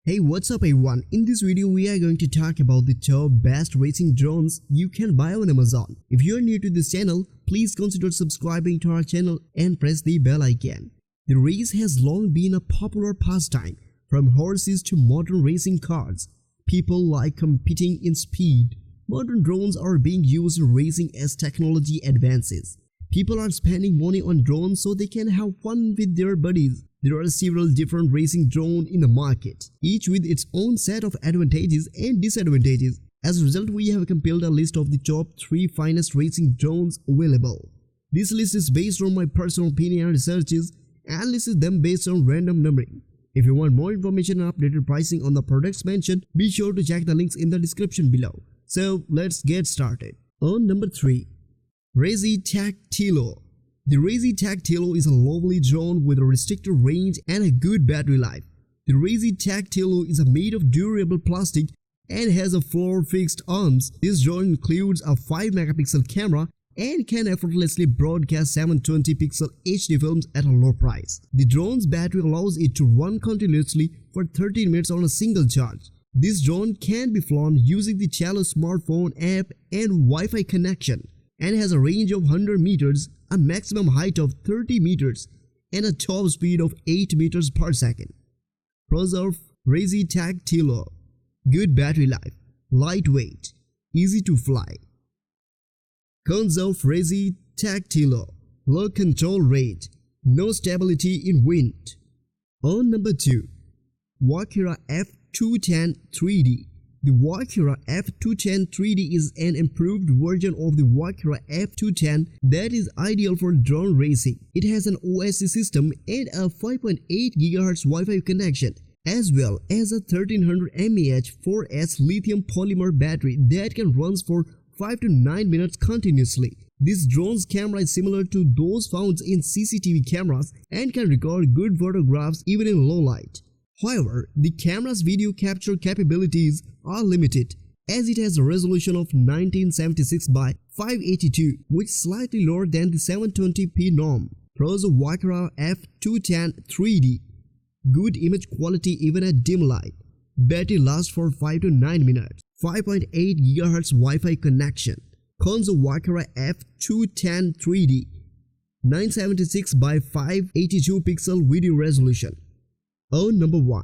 Hey, what's up everyone? In this video we are going to talk about the top best racing drones you can buy on Amazon. If you are new to this channel, please consider subscribing to our channel and press the bell icon. The race has long been a popular pastime. From horses to modern racing cars, people like competing in speed. Modern drones are being used in racing as technology advances. People are spending money on drones so they can have fun with their buddies. There are several different racing drones in the market, each with its own set of advantages and disadvantages. As a result, we have compiled a list of the top 3 finest racing drones available. This list is based on my personal opinion and researches and lists them based on random numbering. If you want more information and updated pricing on the products mentioned, be sure to check the links in the description below. So let's get started. On number 3, Ryze Tello. The Ryze Tello is a lovely drone with a restricted range and a good battery life. The Ryze Tello is made of durable plastic and has a 4 fixed arms. This drone includes a 5 megapixel camera and can effortlessly broadcast 720 pixel HD films at a low price. The drone's battery allows it to run continuously for 13 minutes on a single charge. This drone can be flown using the Tello smartphone app and Wi-Fi connection, and has a range of 100 meters, a maximum height of 30 meters, and a top speed of 8 meters per second. Pros of Ryze Tello: good battery life, lightweight, easy to fly. Cons of Ryze Tello: low control rate, no stability in wind. On number 2, Walkera F210 3D. The Walkera F210 3D is an improved version of the Walkera F210 that is ideal for drone racing. It has an OSC system and a 5.8 GHz Wi-Fi connection, as well as a 1300 mAh 4S lithium polymer battery that can run for 5 to 9 minutes continuously. This drone's camera is similar to those found in CCTV cameras and can record good photographs even in low light. However, the camera's video capture capabilities are limited, as it has a resolution of 1976 by 582, which is slightly lower than the 720p norm. Pros of Walkera F210 3D: good image quality even at dim light. Battery lasts for 5 to 9 minutes. 5.8 GHz Wi-Fi connection. Cons of Walkera F210 3D: 976 by 582 pixel video resolution. On number 1,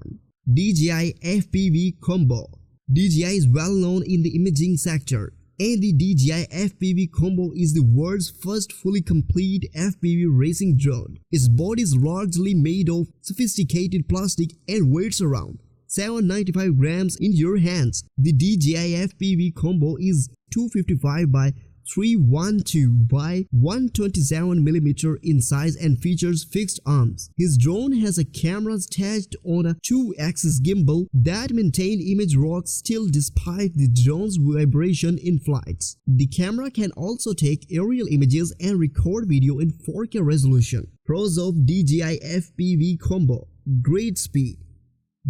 DJI FPV Combo. DJI is well known in the imaging sector, and the DJI FPV Combo is the world's first fully complete FPV racing drone. Its body is largely made of sophisticated plastic and weighs around 795 grams in your hands. The DJI FPV Combo is 255 by 312 by 127mm in size and features fixed arms. His drone has a camera attached on a 2-axis gimbal that maintain image raw still despite the drone's vibration in flights. The camera can also take aerial images and record video in 4K resolution. Pros of DJI FPV Combo: great speed,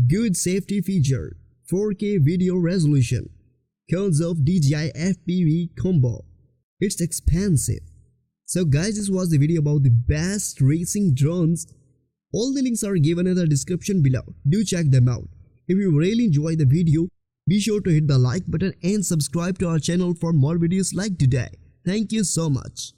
good safety feature, 4K video resolution. Cons of DJI FPV Combo: it's expensive. So guys, this was the video about the best racing drones. All the links are given in the description below. Do check them out. If you really enjoyed the video, be sure to hit the like button and subscribe to our channel for more videos like today. Thank you so much.